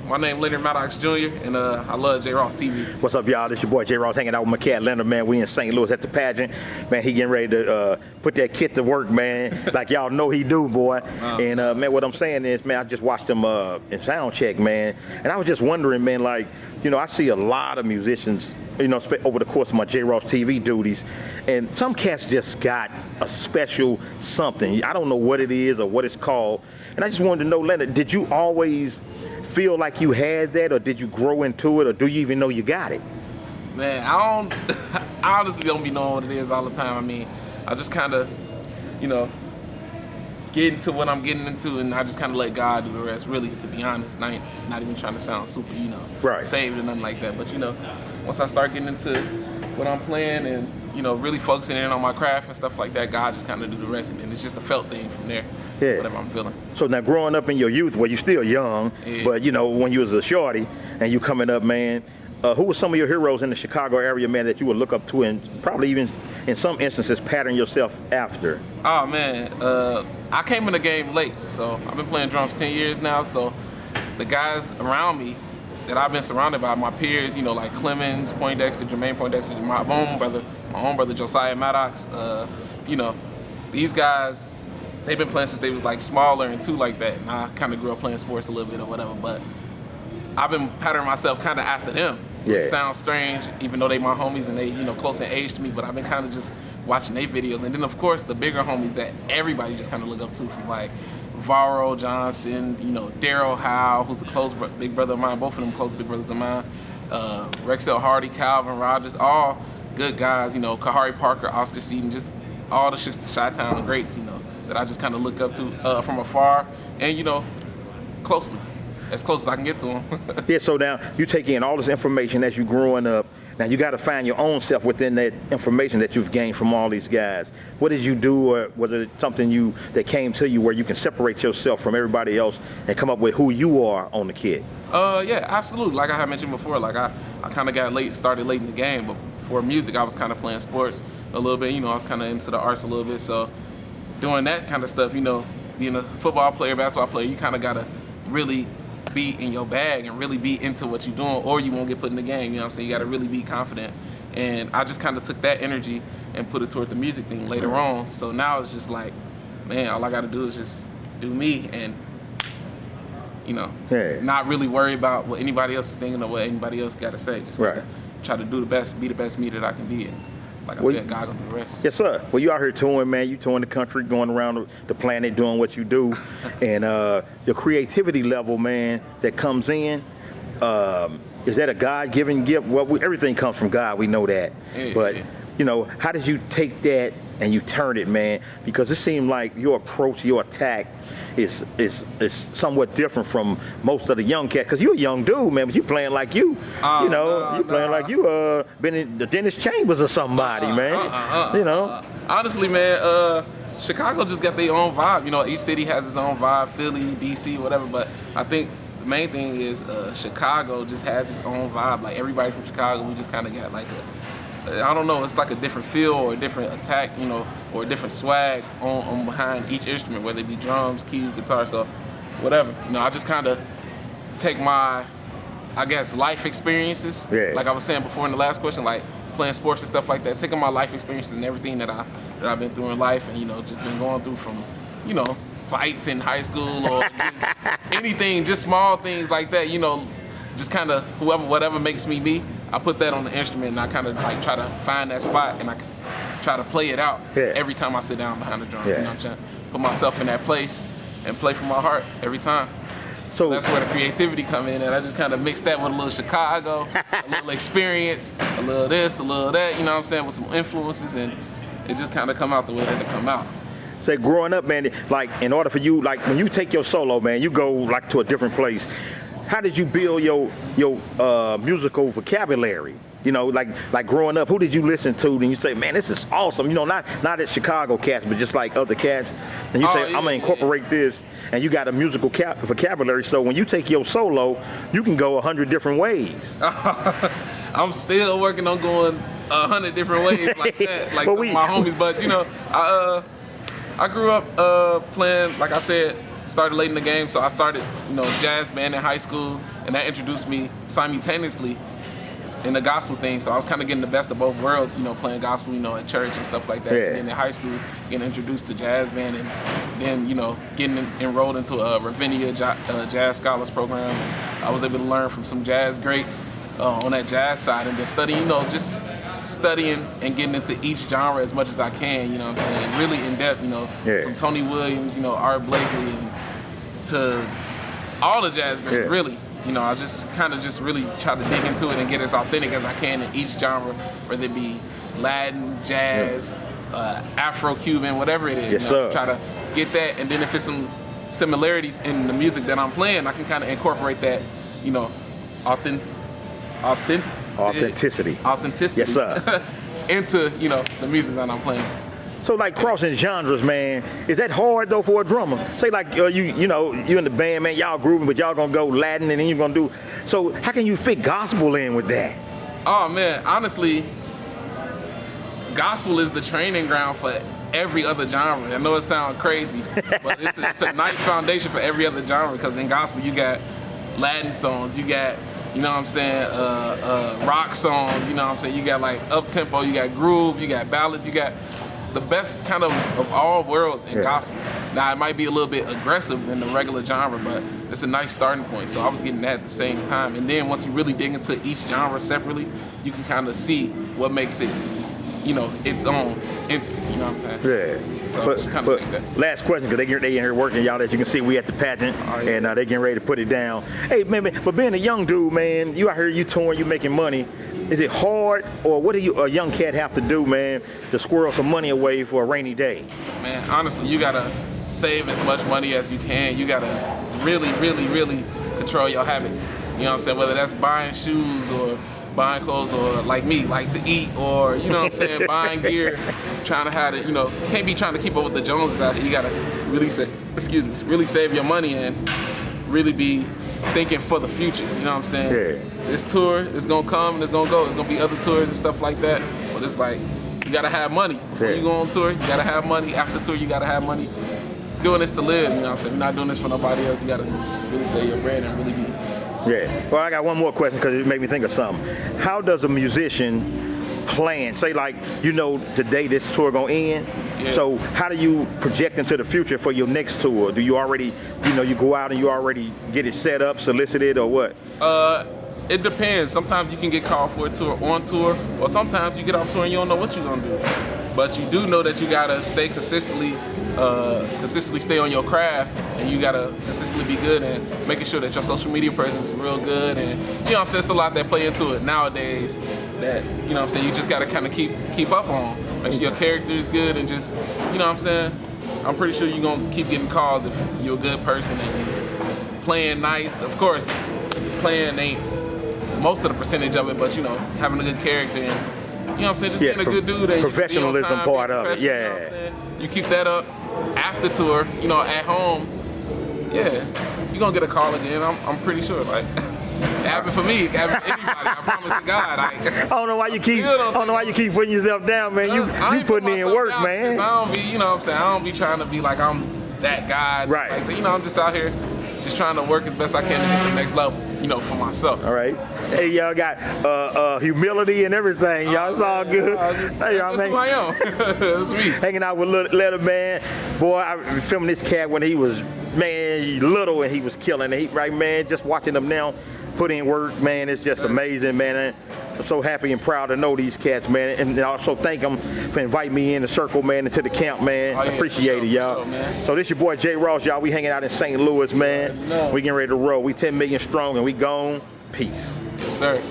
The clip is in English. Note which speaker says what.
Speaker 1: My name Leonard Maddox Jr. and I love J Ross TV.
Speaker 2: What's up, y'all? This your boy J Ross hanging out with my cat Leonard, man. We in St. Louis at the pageant. Man, he getting ready to put that kid to work, man. Like y'all know he do, boy. And man, what I'm saying is, man, I just watched him in sound check, man. And I was just wondering, man, like, you know, I see a lot of musicians, you know, over the course of my J Ross TV duties, and some cats just got a special something. I don't know what it is or what it's called. And I just wanted to know, Leonard, did you always feel like you had that, or did you grow into it, or do you even know you got it?
Speaker 1: Man, I honestly don't be knowing what it is all the time. I mean, I just kind of, you know, get into what I'm getting into, and I just kind of let God do the rest, really, to be honest. Not even trying to sound super, you know, saved or nothing like that. But, you know, once I start getting into what I'm playing and, you know, really focusing in on my craft and stuff like that, God just kind of do the rest, and it's just a felt thing from there. Yeah. Whatever I'm feeling.
Speaker 2: So now, growing up in your youth, well, you're still young, but you know, when you was a shorty and you coming up, man, who were some of your heroes in the Chicago area, man, that you would look up to and probably even in some instances pattern yourself after?
Speaker 1: Oh man, I came in the game late, so I've been playing drums 10 years now. So the guys around me that I've been surrounded by, my peers, you know, like Clemens, Poindexter, Jermaine Poindexter, my own brother Josiah Maddox, you know, these guys, they've been playing since they was like smaller and too like that, and I kind of grew up playing sports a little bit or whatever, but I've been patterning myself kind of after them. Yeah. It sounds strange, even though they my homies and they, you know, close in age to me, but I've been kind of just watching their videos. And then of course the bigger homies that everybody just kind of look up to, from like Varro Johnson, you know, Daryl Howe, who's a close big brother of mine, both of them close big brothers of mine, Rexel Hardy, Calvin Rogers, all good guys, you know, Kahari Parker, Oscar Seaton, just all the Chi-Town greats, you know, that I just kind of look up to from afar and, you know, closely, as close as I can get to them.
Speaker 2: Yeah, so now you take in all this information as you growing up. Now you got to find your own self within that information that you've gained from all these guys. What did you do, or was it something that came to you where you can separate yourself from everybody else and come up with who you are on the kit?
Speaker 1: Yeah, absolutely. Like I had mentioned before, like I kind of started late in the game, but for music I was kind of playing sports a little bit. You know, I was kind of into the arts a little bit, so doing that kind of stuff, you know, being a football player, basketball player, you kind of got to really be in your bag and really be into what you're doing, or you won't get put in the game, you know what I'm saying? You got to really be confident. And I just kind of took that energy and put it toward the music thing later on. So now it's just like, man, all I got to do is just do me and, you know, not really worry about what anybody else is thinking or what anybody else got to say. Just try to do the best, be the best me that I can be. And like I said, God gonna do the rest.
Speaker 2: Yes, sir. Well, you out here touring, man. You touring the country, going around the planet, doing what you do. And your creativity level, man, that comes in, is that a God-given gift? Well, everything comes from God, we know that. But, you know, how did you take that and you turn it, man? Because it seemed like your approach, your attack is somewhat different from most of the young cats. Because you're a young dude, man, but you playing like you playing like you been in the Dennis Chambers or somebody, man. You know.
Speaker 1: Honestly, man, Chicago just got their own vibe. You know, each city has its own vibe, Philly, DC, whatever. But I think the main thing is Chicago just has its own vibe. Like everybody from Chicago, we just kind of got like I don't know, it's like a different feel or a different attack, you know, or a different swag on behind each instrument, whether it be drums, keys, guitar, so whatever. You know, I just kind of take my, I guess, life experiences, like I was saying before in the last question, like playing sports and stuff like that, taking my life experiences and everything that I've been through in life, and, you know, just been going through from, you know, fights in high school or just anything, just small things like that, you know, just kind of whatever makes me, I put that on the instrument and I kind of like try to find that spot and I try to play it out every time I sit down behind the drum. You know what I'm saying? Put myself in that place and play from my heart every time. So that's where the creativity come in, and I just kind of mix that with a little Chicago, a little experience, a little this, a little that, you know what I'm saying, with some influences, and it just kind of come out the way that it come out.
Speaker 2: So growing up, man, like in order for you, like when you take your solo, man, you go like to a different place. How did you build your musical vocabulary? You know, like growing up, who did you listen to? And you say, man, this is awesome. You know, not at Chicago cats, but just like other cats. And you say, I'm gonna incorporate this. And you got a musical vocabulary. So when you take your solo, you can go 100 different ways.
Speaker 1: I'm still working on going 100 different ways like that, like my homies. But you know, I grew up playing, like I said, started late in the game, so I started, jazz band in high school, and that introduced me simultaneously in the gospel thing. So I was kind of getting the best of both worlds, playing gospel, at church and stuff like that.
Speaker 2: Yeah.
Speaker 1: And in high school, getting introduced to jazz band, and then, getting enrolled into a Ravinia Jazz Scholars program. I was able to learn from some jazz greats on that jazz side, and then studying, just studying and getting into each genre as much as I can, what I'm saying? Really in depth, from Tony Williams, Art Blakely, and to all the jazz greats, really. I just kind of really try to dig into it and get as authentic as I can in each genre, whether it be Latin, jazz, Afro-Cuban, whatever it is.
Speaker 2: Yes, sir.
Speaker 1: Try to get that, and then if it's some similarities in the music that I'm playing, I can kind of incorporate that,
Speaker 2: Authenticity.
Speaker 1: Authenticity.
Speaker 2: Yes, sir.
Speaker 1: into, the music that I'm playing.
Speaker 2: So like crossing genres, man, is that hard though for a drummer? Say like you in the band, man, y'all grooving, but y'all gonna go Latin and then you're gonna do. So how can you fit gospel in with that?
Speaker 1: Oh man, honestly, gospel is the training ground for every other genre. I know it sounds crazy, but it's a nice foundation for every other genre, because in gospel you got Latin songs, you got, rock songs, you got like up-tempo, you got groove, you got ballads, you got the best kind of all worlds in gospel. Now it might be a little bit aggressive than the regular genre, but it's a nice starting point. So I was getting that at the same time. And then once you really dig into each genre separately, you can kind of see what makes it, its own entity, you know what I'm saying?
Speaker 2: Yeah.
Speaker 1: So just kind of take that.
Speaker 2: Last question, because they in here working, y'all, as you can see, we at the pageant, and they getting ready to put it down. Hey, man, but being a young dude, man, you out here, you touring, you making money. Is it hard, or what do a young cat have to do, man, to squirrel some money away for a rainy day?
Speaker 1: Man, honestly, you gotta save as much money as you can. You gotta really, really, really control your habits. You know what I'm saying? Whether that's buying shoes or buying clothes, or like me, like to eat, or buying gear, trying to have it. You can't be trying to keep up with the Joneses out here. You gotta really really save your money and really be thinking for the future. You know what I'm saying?
Speaker 2: Yeah.
Speaker 1: This tour is gonna come and it's gonna go. There's gonna be other tours and stuff like that. But it's like, you gotta have money. Before you go on tour, you gotta have money. After tour, you gotta have money. Doing this to live, you know what I'm saying? You're not doing this for nobody else. You gotta really save your bread and really be.
Speaker 2: Yeah. Well, I got one more question, because it made me think of something. How does a musician plan? Say like, today this tour gonna end.
Speaker 1: Yeah.
Speaker 2: So how do you project into the future for your next tour? Do you already, you go out and you already get it set up, solicited, or what?
Speaker 1: It depends. Sometimes you can get called for a tour on tour, or sometimes you get off tour and you don't know what you're gonna do. But you do know that you gotta stay consistently stay on your craft, and you gotta consistently be good and making sure that your social media presence is real good. And it's a lot that play into it nowadays that, you just gotta kind of keep up on. Make sure your character is good, and just, I'm pretty sure you're gonna keep getting calls if you're a good person and you're playing nice. Of course, playing ain't most of the percentage of it, but having a good character and just being a good dude. And
Speaker 2: professionalism part of it, yeah.
Speaker 1: You keep that up after tour, at home, you're gonna get a call again. I'm pretty sure. Like, it happened for me. It happened for anybody. I promise to God.
Speaker 2: I don't know why you keep putting yourself down, man. You putting in work, man.
Speaker 1: I don't be, I don't be trying to be like I'm that guy.
Speaker 2: Right.
Speaker 1: Like, I'm just out here just trying to work as best I can to get to the next level, for myself.
Speaker 2: All right. Hey, y'all got humility and everything, y'all. It's all good. Hey, y'all, man.
Speaker 1: That's who I am. That's me.
Speaker 2: Hanging out with Leonard, man. Boy, I was filming this cat when he was, little, and he was killing it. Right, man, just watching him now put in work, man, it's just amazing, man. I'm so happy and proud to know these cats, man, and also thank them for inviting me in the circle, man, into the camp, man. Appreciate it, y'all. So this your boy J. Ross, y'all. We hanging out in St. Louis, man. We getting ready to roll. We 10 million strong, and we gone. Peace.
Speaker 1: Yes, sir.